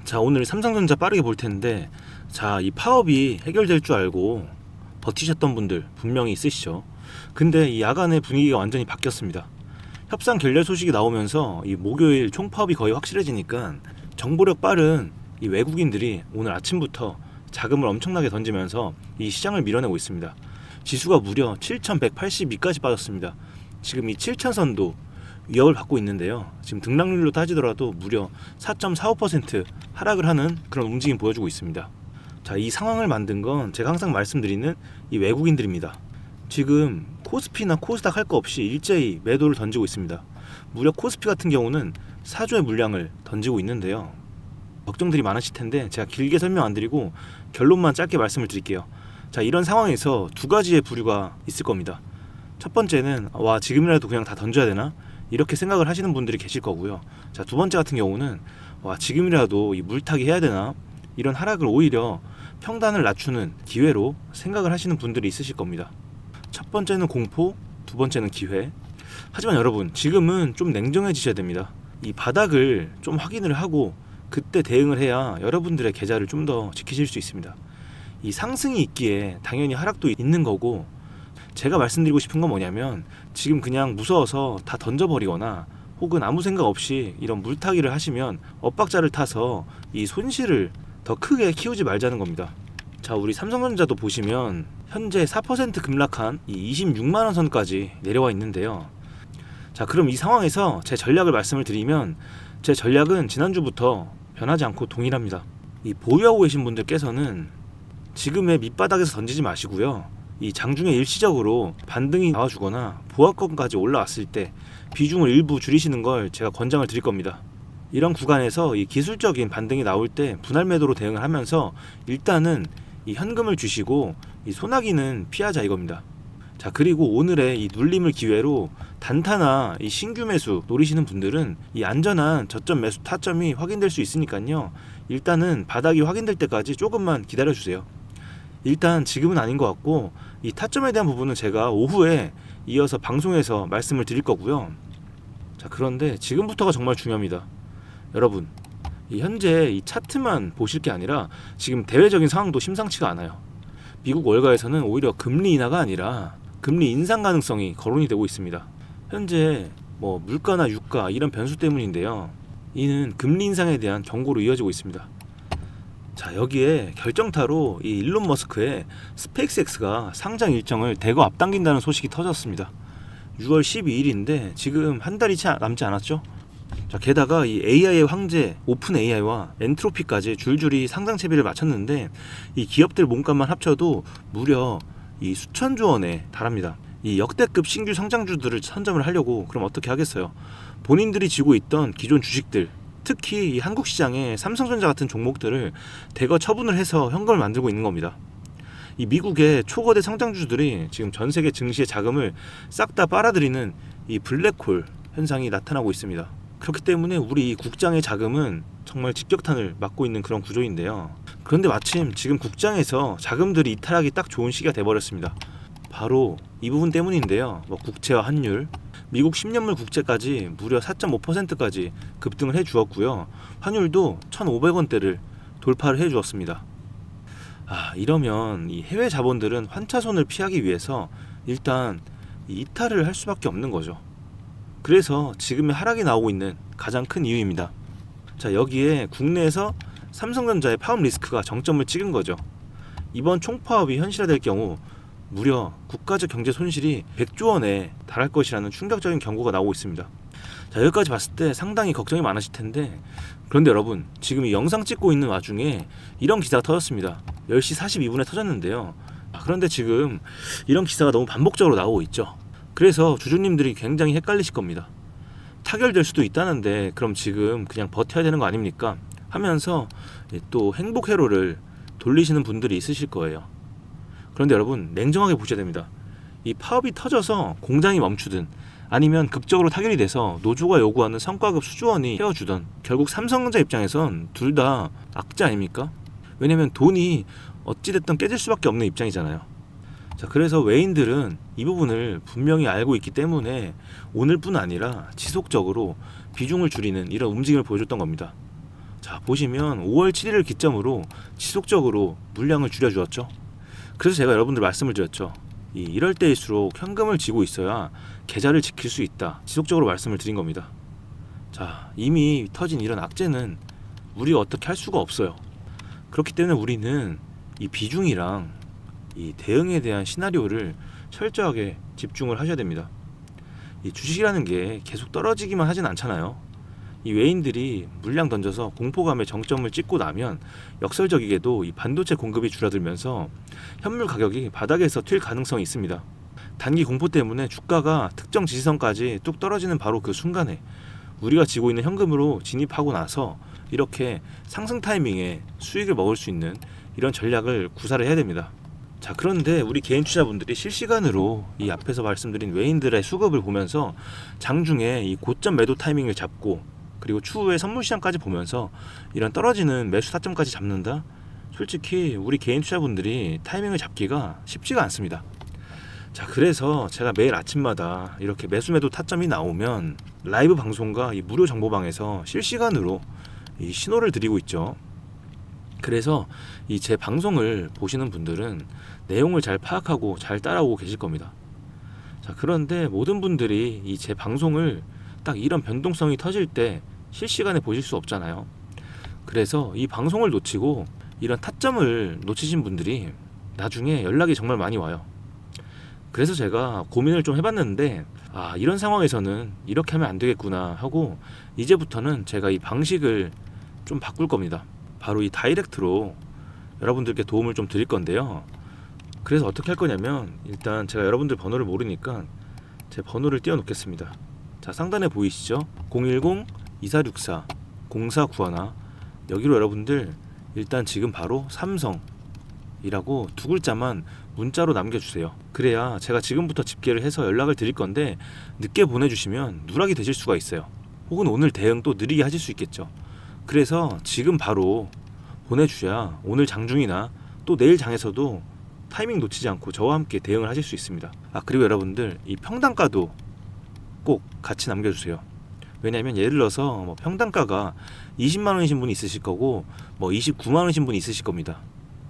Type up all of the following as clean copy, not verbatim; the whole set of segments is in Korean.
자, 오늘 삼성전자 빠르게 볼 텐데, 자, 이 파업이 해결될 줄 알고 버티셨던 분들 분명히 있으시죠. 근데 이 야간의 분위기가 완전히 바뀌었습니다. 협상 결렬 소식이 나오면서 이 목요일 총파업이 거의 확실해지니까 정보력 빠른 이 외국인들이 오늘 아침부터 자금을 엄청나게 던지면서 이 시장을 밀어내고 있습니다. 지수가 무려 7,182까지 빠졌습니다. 지금 이 7,000선도 위협을 받고 있는데요. 지금 등락률로 따지더라도 무려 4.45% 하락을 하는 그런 움직임 보여주고 있습니다. 자, 이 상황을 만든 건 제가 항상 말씀드리는 이 외국인들입니다. 지금 코스피나 코스닥 할 거 없이 일제히 매도를 던지고 있습니다. 무려 코스피 같은 경우는 4조의 물량을 던지고 있는데요. 걱정들이 많으실 텐데 제가 길게 설명 안 드리고 결론만 짧게 말씀을 드릴게요. 자, 이런 상황에서 두 가지의 부류가 있을 겁니다. 첫 번째는 와, 지금이라도 그냥 다 던져야 되나? 이렇게 생각을 하시는 분들이 계실 거고요. 자, 두 번째 같은 경우는 와, 지금이라도 이 물타기 해야 되나? 이런 하락을 오히려 평단을 낮추는 기회로 생각을 하시는 분들이 있으실 겁니다. 첫 번째는 공포, 두 번째는 기회. 하지만 여러분, 지금은 좀 냉정해지셔야 됩니다. 이 바닥을 좀 확인을 하고 그때 대응을 해야 여러분들의 계좌를 좀 더 지키실 수 있습니다. 이 상승이 있기에 당연히 하락도 있는 거고, 제가 말씀드리고 싶은 건 뭐냐면 지금 그냥 무서워서 다 던져버리거나 혹은 아무 생각 없이 이런 물타기를 하시면 엇박자를 타서 이 손실을 더 크게 키우지 말자는 겁니다. 자, 우리 삼성전자도 보시면 현재 4% 급락한 이 26만원 선까지 내려와 있는데요. 자, 그럼 이 상황에서 제 전략을 말씀을 드리면 제 전략은 지난주부터 변하지 않고 동일합니다. 이 보유하고 계신 분들께서는 지금의 밑바닥에서 던지지 마시고요. 이 장중에 일시적으로 반등이 나와주거나 보합권까지 올라왔을 때 비중을 일부 줄이시는 걸 제가 권장을 드릴 겁니다. 이런 구간에서 이 기술적인 반등이 나올 때 분할 매도로 대응을 하면서 일단은 이 현금을 주시고 이 소나기는 피하자 이겁니다. 자, 그리고 오늘의 이 눌림을 기회로 단타나 이 신규 매수 노리시는 분들은 이 안전한 저점 매수 타점이 확인될 수 있으니까요. 일단은 바닥이 확인될 때까지 조금만 기다려주세요. 일단 지금은 아닌 것 같고 이 타점에 대한 부분은 제가 오후에 이어서 방송에서 말씀을 드릴 거고요. 자, 그런데 지금부터가 정말 중요합니다. 여러분, 이 현재 이 차트만 보실 게 아니라 지금 대외적인 상황도 심상치가 않아요. 미국 월가에서는 오히려 금리 인하가 아니라 금리 인상 가능성이 거론이 되고 있습니다. 현재 뭐 물가나 유가 이런 변수 때문인데요. 이는 금리 인상에 대한 경고로 이어지고 있습니다. 자, 여기에 결정타로 이 일론 머스크의 스페이스X가 상장 일정을 대거 앞당긴다는 소식이 터졌습니다. 6월 12일인데 지금 한 달이 채 남지 않았죠? 자, 게다가 이 AI의 황제 오픈 AI와 엔트로피까지 줄줄이 상장 채비를 마쳤는데 이 기업들 몸값만 합쳐도 무려 이 수천조 원에 달합니다. 이 역대급 신규 성장주들을 선점을 하려고 그럼 어떻게 하겠어요? 본인들이 쥐고 있던 기존 주식들, 특히 이 한국 시장의 삼성전자 같은 종목들을 대거 처분을 해서 현금을 만들고 있는 겁니다. 이 미국의 초거대 성장주들이 지금 전 세계 증시의 자금을 싹 다 빨아들이는 이 블랙홀 현상이 나타나고 있습니다. 그렇기 때문에 우리 국장의 자금은 정말 직격탄을 맞고 있는 그런 구조인데요. 그런데 마침 지금 국장에서 자금들이 이탈하기 딱 좋은 시기가 돼버렸습니다. 바로 이 부분 때문인데요. 뭐 국채와 환율, 미국 10년물 국채까지 무려 4.5%까지 급등을 해주었고요. 환율도 1,500원대를 돌파를 해주었습니다. 이러면 이 해외 자본들은 환차손을 피하기 위해서 일단 이탈을 할 수밖에 없는 거죠. 그래서 지금의 하락이 나오고 있는 가장 큰 이유입니다. 자, 여기에 국내에서 삼성전자의 파업 리스크가 정점을 찍은 거죠. 이번 총파업이 현실화될 경우 무려 국가적 경제 손실이 100조 원에 달할 것이라는 충격적인 경고가 나오고 있습니다. 자, 여기까지 봤을 때 상당히 걱정이 많으실 텐데, 그런데 여러분, 지금 이 영상 찍고 있는 와중에 이런 기사가 터졌습니다. 10시 42분에 터졌는데요. 그런데 지금 이런 기사가 너무 반복적으로 나오고 있죠. 그래서 주주님들이 굉장히 헷갈리실 겁니다. 타결될 수도 있다는데 그럼 지금 그냥 버텨야 되는 거 아닙니까? 하면서 또 행복 회로를 돌리시는 분들이 있으실 거예요. 그런데 여러분, 냉정하게 보셔야 됩니다. 이 파업이 터져서 공장이 멈추든 아니면 극적으로 타결이 돼서 노조가 요구하는 성과급 수조원이 헤어주던 결국 삼성전자 입장에선 둘 다 악재 아닙니까? 왜냐면 돈이 어찌됐든 깨질 수밖에 없는 입장이잖아요. 자, 그래서 외인들은 이 부분을 분명히 알고 있기 때문에 오늘뿐 아니라 지속적으로 비중을 줄이는 이런 움직임을 보여줬던 겁니다. 자, 보시면 5월 7일을 기점으로 지속적으로 물량을 줄여주었죠. 그래서 제가 여러분들 말씀을 드렸죠. 이럴 때일수록 현금을 쥐고 있어야 계좌를 지킬 수 있다. 지속적으로 말씀을 드린 겁니다. 자, 이미 터진 이런 악재는 우리가 어떻게 할 수가 없어요. 그렇기 때문에 우리는 이 비중이랑 이 대응에 대한 시나리오를 철저하게 집중을 하셔야 됩니다. 이 주식이라는 게 계속 떨어지기만 하진 않잖아요. 이 외인들이 물량 던져서 공포감의 정점을 찍고 나면 역설적이게도 이 반도체 공급이 줄어들면서 현물 가격이 바닥에서 튈 가능성이 있습니다. 단기 공포 때문에 주가가 특정 지지선까지 뚝 떨어지는 바로 그 순간에 우리가 쥐고 있는 현금으로 진입하고 나서 이렇게 상승 타이밍에 수익을 먹을 수 있는 이런 전략을 구사를 해야 됩니다. 자, 그런데 우리 개인 투자분들이 실시간으로 이 앞에서 말씀드린 외인들의 수급을 보면서 장중에 이 고점 매도 타이밍을 잡고 그리고 추후에 선물 시장까지 보면서 이런 떨어지는 매수 타점까지 잡는다? 솔직히 우리 개인 투자분들이 타이밍을 잡기가 쉽지가 않습니다. 자, 그래서 제가 매일 아침마다 이렇게 매수 매도 타점이 나오면 라이브 방송과 이 무료 정보방에서 실시간으로 이 신호를 드리고 있죠. 그래서 이 제 방송을 보시는 분들은 내용을 잘 파악하고 잘 따라오고 계실 겁니다. 자, 그런데 모든 분들이 이 제 방송을 딱 이런 변동성이 터질 때 실시간에 보실 수 없잖아요. 그래서 이 방송을 놓치고 이런 타점을 놓치신 분들이 나중에 연락이 정말 많이 와요. 그래서 제가 고민을 좀 해봤는데 이런 상황에서는 이렇게 하면 안 되겠구나 하고 이제부터는 제가 이 방식을 좀 바꿀 겁니다. 바로 이 다이렉트로 여러분들께 도움을 좀 드릴 건데요. 그래서 어떻게 할 거냐면 일단 제가 여러분들 번호를 모르니까 제 번호를 띄워 놓겠습니다. 자, 상단에 보이시죠? 010-2464-0491 여기로 여러분들 일단 지금 바로 삼성이라고 두 글자만 문자로 남겨주세요. 그래야 제가 지금부터 집계를 해서 연락을 드릴 건데 늦게 보내주시면 누락이 되실 수가 있어요. 혹은 오늘 대응 또 느리게 하실 수 있겠죠. 그래서 지금 바로 보내주셔야 오늘 장중이나 또 내일 장에서도 타이밍 놓치지 않고 저와 함께 대응을 하실 수 있습니다. 그리고 여러분들 이 평단가도 꼭 같이 남겨주세요. 왜냐하면 예를 들어서 뭐 평단가가 20만 원이신 분이 있으실 거고 뭐 29만 원이신 분이 있으실 겁니다.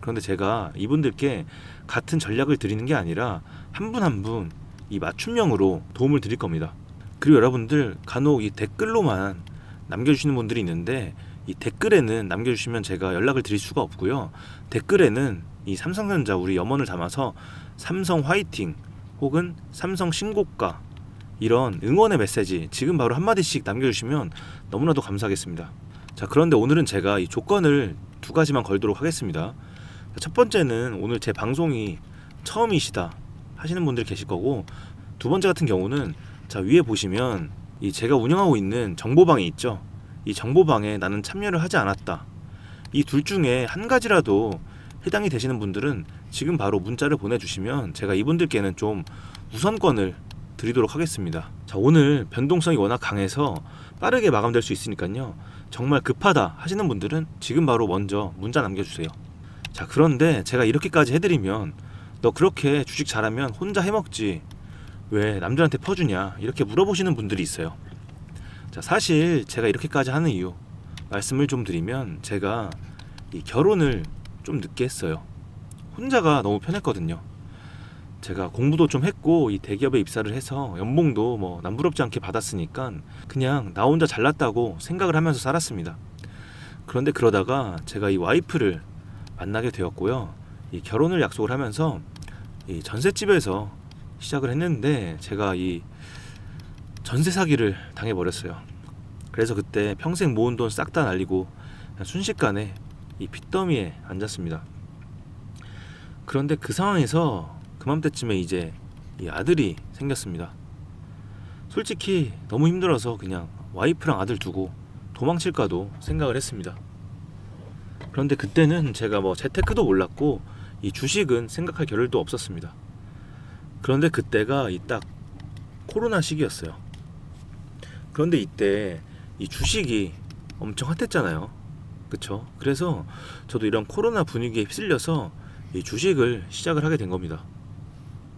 그런데 제가 이분들께 같은 전략을 드리는 게 아니라 한 분 한 분 이 맞춤형으로 도움을 드릴 겁니다. 그리고 여러분들 간혹 이 댓글로만 남겨주시는 분들이 있는데 이 댓글에는 남겨주시면 제가 연락을 드릴 수가 없고요. 댓글에는 이 삼성전자 우리 염원을 담아서 삼성 화이팅 혹은 삼성 신고가 이런 응원의 메시지 지금 바로 한마디씩 남겨주시면 너무나도 감사하겠습니다. 자, 그런데 오늘은 제가 이 조건을 두 가지만 걸도록 하겠습니다. 첫 번째는 오늘 제 방송이 처음이시다 하시는 분들 계실 거고, 두 번째 같은 경우는 자, 위에 보시면 이 제가 운영하고 있는 정보방이 있죠. 이 정보방에 나는 참여를 하지 않았다. 이 둘 중에 한 가지라도 해당이 되시는 분들은 지금 바로 문자를 보내주시면 제가 이분들께는 좀 우선권을 드리도록 하겠습니다. 자, 오늘 변동성이 워낙 강해서 빠르게 마감될 수 있으니까요. 정말 급하다 하시는 분들은 지금 바로 먼저 문자 남겨주세요. 자, 그런데 제가 이렇게까지 해드리면 너 그렇게 주식 잘하면 혼자 해먹지 왜 남들한테 퍼주냐 이렇게 물어보시는 분들이 있어요. 자, 사실 제가 이렇게까지 하는 이유 말씀을 좀 드리면 제가 이 결혼을 좀 늦게 했어요. 혼자가 너무 편했거든요. 제가 공부도 좀 했고 이 대기업에 입사를 해서 연봉도 뭐 남부럽지 않게 받았으니까 그냥 나 혼자 잘났다고 생각을 하면서 살았습니다. 그런데 그러다가 제가 이 와이프를 만나게 되었고요. 이 결혼을 약속을 하면서 이 전셋집에서 시작을 했는데 제가 이 전세 사기를 당해버렸어요. 그래서 그때 평생 모은 돈 싹 다 날리고 순식간에 이 빚더미에 앉았습니다. 그런데 그 상황에서 그맘때쯤에 이제 이 아들이 생겼습니다. 솔직히 너무 힘들어서 그냥 와이프랑 아들 두고 도망칠까도 생각을 했습니다. 그런데 그때는 제가 뭐 재테크도 몰랐고 이 주식은 생각할 겨를도 없었습니다. 그런데 그때가 이 딱 코로나 시기였어요. 그런데 이때 이 주식이 엄청 핫했잖아요. 그쵸? 그래서 저도 이런 코로나 분위기에 휩쓸려서 이 주식을 시작을 하게 된 겁니다.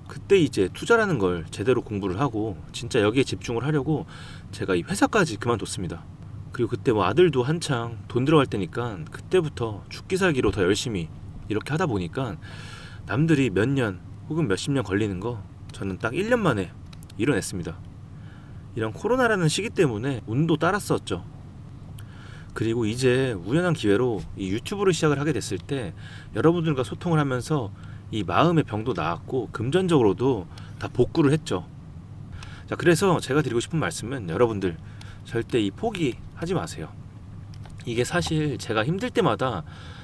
그때 이제 투자라는 걸 제대로 공부를 하고 진짜 여기에 집중을 하려고 제가 이 회사까지 그만뒀습니다. 그리고 그때 뭐 아들도 한창 돈 들어갈 때니까 그때부터 죽기 살기로 더 열심히 이렇게 하다 보니까 남들이 몇 년 혹은 몇십 년 걸리는 거 저는 딱 1년 만에 이뤄냈습니다. 이런 코로나라는 시기 때문에 운도 따랐었죠. 그리고 이제 우연한 기회로 이 유튜브를 시작을 하게 됐을 때 여러분들과 소통을 하면서 이 마음의 병도 나았고 금전적으로도 다 복구를 했죠. 자, 그래서 제가 드리고 싶은 말씀은 여러분들 절대 이 포기하지 마세요. 이게 사실 제가 힘들 때마다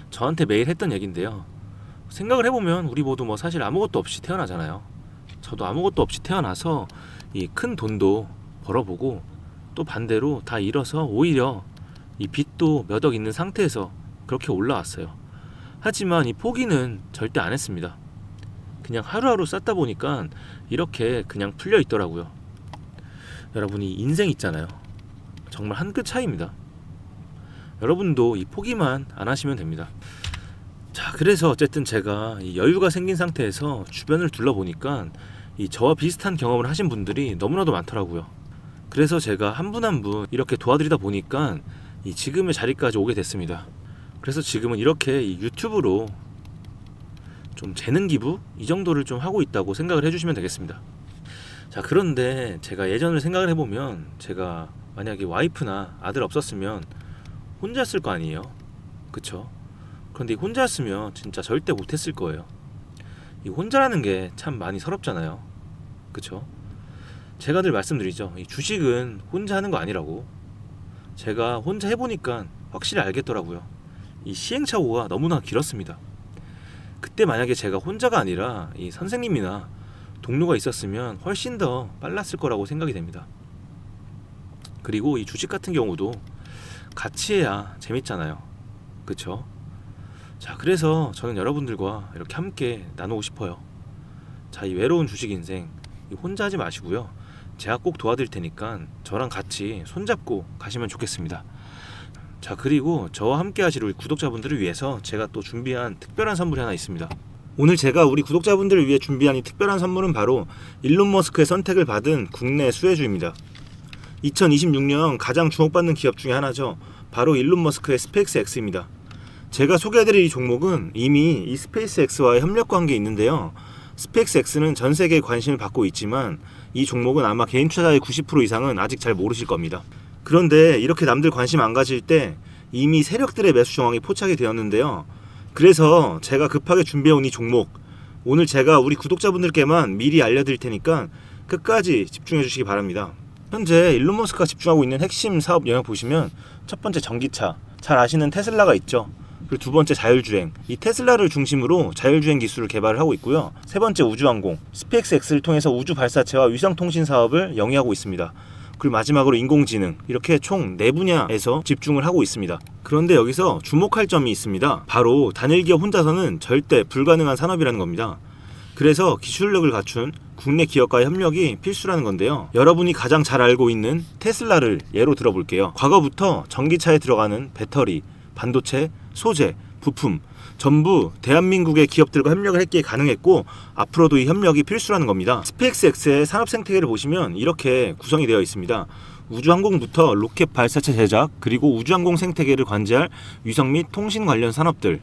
저한테 매일 했던 얘기인데요. 생각을 해보면 우리 모두 뭐 사실 아무것도 없이 태어나잖아요. 저도 아무것도 없이 태어나서 이 큰 돈도 벌어보고 또 반대로 다 잃어서 오히려 이 빚도 몇 억 있는 상태에서 그렇게 올라왔어요. 하지만 이 포기는 절대 안 했습니다. 그냥 하루하루 쌓다 보니까 이렇게 그냥 풀려 있더라고요. 여러분이 인생 있잖아요. 정말 한 끗 차이입니다. 여러분도 이 포기만 안 하시면 됩니다. 자, 그래서 어쨌든 제가 이 여유가 생긴 상태에서 주변을 둘러보니까 이 저와 비슷한 경험을 하신 분들이 너무나도 많더라고요. 그래서 제가 한 분 한 분 이렇게 도와드리다 보니까 이 지금의 자리까지 오게 됐습니다. 그래서 지금은 이렇게 이 유튜브로 좀 재능 기부 이 정도를 좀 하고 있다고 생각을 해주시면 되겠습니다. 자, 그런데 제가 예전을 생각을 해보면 제가 만약에 와이프나 아들 없었으면 혼자였을 거 아니에요. 그쵸? 그런데 혼자였으면 진짜 절대 못했을 거예요. 이 혼자라는 게 참 많이 서럽잖아요. 그쵸? 제가 늘 말씀드리죠. 이 주식은 혼자 하는 거 아니라고. 제가 혼자 해보니까 확실히 알겠더라고요. 이 시행착오가 너무나 길었습니다. 그때 만약에 제가 혼자가 아니라 이 선생님이나 동료가 있었으면 훨씬 더 빨랐을 거라고 생각이 됩니다. 그리고 이 주식 같은 경우도 같이 해야 재밌잖아요. 그쵸? 자, 그래서 저는 여러분들과 이렇게 함께 나누고 싶어요. 자, 이 외로운 주식 인생 혼자 하지 마시고요. 제가 꼭 도와드릴 테니까 저랑 같이 손잡고 가시면 좋겠습니다. 자, 그리고 저와 함께 하실 우리 구독자분들을 위해서 제가 또 준비한 특별한 선물이 하나 있습니다. 오늘 제가 우리 구독자분들을 위해 준비한 이 특별한 선물은 바로 일론 머스크의 선택을 받은 국내 수혜주입니다. 2026년 가장 주목받는 기업 중에 하나죠. 바로 일론 머스크의 스페이스X입니다. 제가 소개해드릴 이 종목은 이미 이 스페이스X와의 협력 관계에 있는데요. 스페이스X는 전 세계에 관심을 받고 있지만 이 종목은 아마 개인 투자자의 90% 이상은 아직 잘 모르실 겁니다. 그런데 이렇게 남들 관심 안 가질 때 이미 세력들의 매수 정황이 포착이 되었는데요. 그래서 제가 급하게 준비해온 이 종목, 오늘 제가 우리 구독자분들께만 미리 알려드릴 테니까 끝까지 집중해 주시기 바랍니다. 현재 일론 머스크가 집중하고 있는 핵심 사업 영역 보시면 첫 번째 전기차, 잘 아시는 테슬라가 있죠. 그리고 두 번째 자율주행, 이 테슬라를 중심으로 자율주행 기술을 개발을 하고 있고요. 세 번째 우주항공, 스페이스X를 통해서 우주 발사체와 위성통신 사업을 영위하고 있습니다. 그리고 마지막으로 인공지능, 이렇게 총 4분야에서 집중을 하고 있습니다. 그런데 여기서 주목할 점이 있습니다. 바로 단일 기업 혼자서는 절대 불가능한 산업이라는 겁니다. 그래서 기술력을 갖춘 국내 기업과의 협력이 필수라는 건데요. 여러분이 가장 잘 알고 있는 테슬라를 예로 들어볼게요. 과거부터 전기차에 들어가는 배터리, 반도체, 소재, 부품 전부 대한민국의 기업들과 협력을 했기에 가능했고 앞으로도 이 협력이 필수라는 겁니다. 스페이스X의 산업 생태계를 보시면 이렇게 구성이 되어 있습니다. 우주항공부터 로켓 발사체 제작, 그리고 우주항공 생태계를 관제할 위성 및 통신 관련 산업들.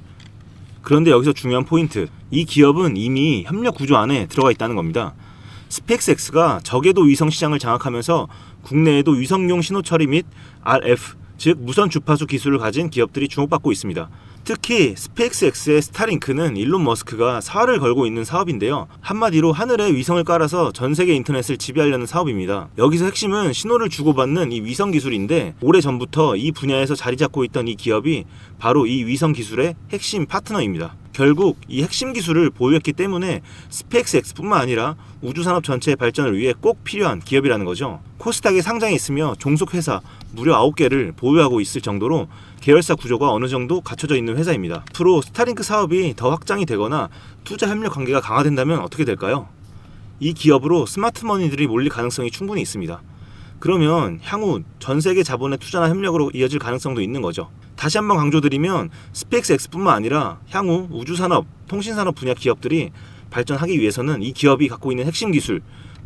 그런데 여기서 중요한 포인트, 이 기업은 이미 협력 구조 안에 들어가 있다는 겁니다. 스페이스X가 저궤도 위성 시장을 장악하면서 국내에도 위성용 신호 처리 및 RF, 즉 무선 주파수 기술을 가진 기업들이 주목받고 있습니다. 특히 스페이스X의 스타링크는 일론 머스크가 사활을 걸고 있는 사업인데요. 한마디로 하늘에 위성을 깔아서 전 세계 인터넷을 지배하려는 사업입니다. 여기서 핵심은 신호를 주고받는 이 위성 기술인데 오래전부터 이 분야에서 자리 잡고 있던 이 기업이 바로 이 위성 기술의 핵심 파트너입니다. 결국 이 핵심 기술을 보유했기 때문에 스페이스X뿐만 아니라 우주산업 전체의 발전을 위해 꼭 필요한 기업이라는 거죠. 코스닥에 상장해 있으며 종속회사 무려 9개를 보유하고 있을 정도로 계열사 구조가 어느 정도 갖춰져 있는 회사입니다. 앞으로 스타링크 사업이 더 확장이 되거나 투자 협력 관계가 강화된다면 어떻게 될까요? 이 기업으로 스마트머니들이 몰릴 가능성이 충분히 있습니다. 그러면 향후 전 세계 자본의 투자나 협력으로 이어질 가능성도 있는 거죠. 다시 한번 강조드리면 스페이스X뿐만 아니라 향후 우주산업, 통신산업 분야 기업들이 발전하기 위해서는 이 기업이 갖고 있는 핵심 기술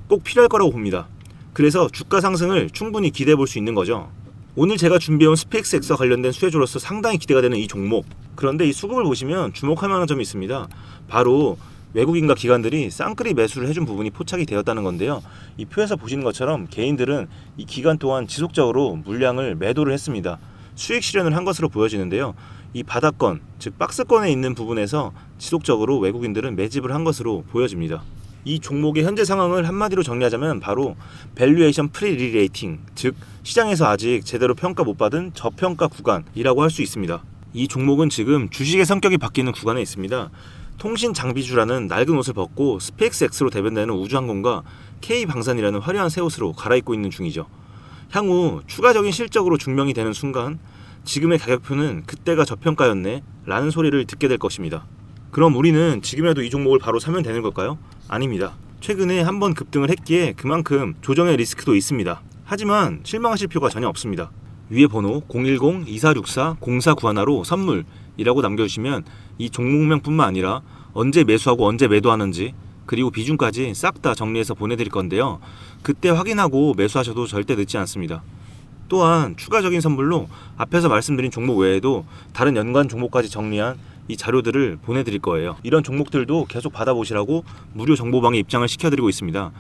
꼭 필요할 거라고 봅니다. 그래서 주가 상승을 충분히 기대해 볼 수 있는 거죠. 오늘 제가 준비해온 스페이스X와 관련된 수혜주로서 상당히 기대가 되는 이 종목. 그런데 이 수급을 보시면 주목할 만한 점이 있습니다. 바로 외국인과 기관들이 쌍끌이 매수를 해준 부분이 포착이 되었다는 건데요. 이 표에서 보시는 것처럼 개인들은 이 기간 동안 지속적으로 물량을 매도를 했습니다. 수익 실현을 한 것으로 보여지는데요. 이 바닥권, 즉 박스권에 있는 부분에서 지속적으로 외국인들은 매집을 한 것으로 보여집니다. 이 종목의 현재 상황을 한마디로 정리하자면 바로 밸류에이션 프리리레이팅, 즉 시장에서 아직 제대로 평가 못 받은 저평가 구간이라고 할 수 있습니다. 이 종목은 지금 주식의 성격이 바뀌는 구간에 있습니다. 통신 장비주라는 낡은 옷을 벗고 스페이스X로 대변되는 우주항공과 K방산이라는 화려한 새 옷으로 갈아입고 있는 중이죠. 향후 추가적인 실적으로 증명이 되는 순간 지금의 가격표는 그때가 저평가였네 라는 소리를 듣게 될 것입니다. 그럼 우리는 지금이라도 이 종목을 바로 사면 되는 걸까요? 아닙니다. 최근에 한번 급등을 했기에 그만큼 조정의 리스크도 있습니다. 하지만 실망하실 필요가 전혀 없습니다. 위에 번호 010-2464-0491로 선물이라고 남겨주시면 이 종목명뿐만 아니라 언제 매수하고 언제 매도하는지 그리고 비중까지 싹 다 정리해서 보내드릴 건데요. 그때 확인하고 매수하셔도 절대 늦지 않습니다. 또한 추가적인 선물로 앞에서 말씀드린 종목 외에도 다른 연관 종목까지 정리한 이 자료들을 보내드릴 거예요. 이런 종목들도 계속 받아보시라고 무료 정보방에 입장을 시켜드리고 있습니다.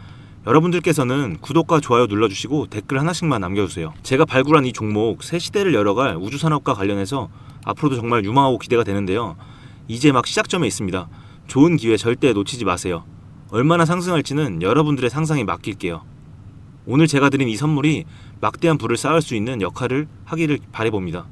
여러분들께서는 구독과 좋아요 눌러주시고 댓글 하나씩만 남겨주세요. 제가 발굴한 이 종목 새 시대를 열어갈 우주산업과 관련해서 앞으로도 정말 유망하고 기대가 되는데요. 이제 막 시작점에 있습니다. 좋은 기회 절대 놓치지 마세요. 얼마나 상승할지는 여러분들의 상상에 맡길게요. 오늘 제가 드린 이 선물이 막대한 부를 쌓을 수 있는 역할을 하기를 바라봅니다.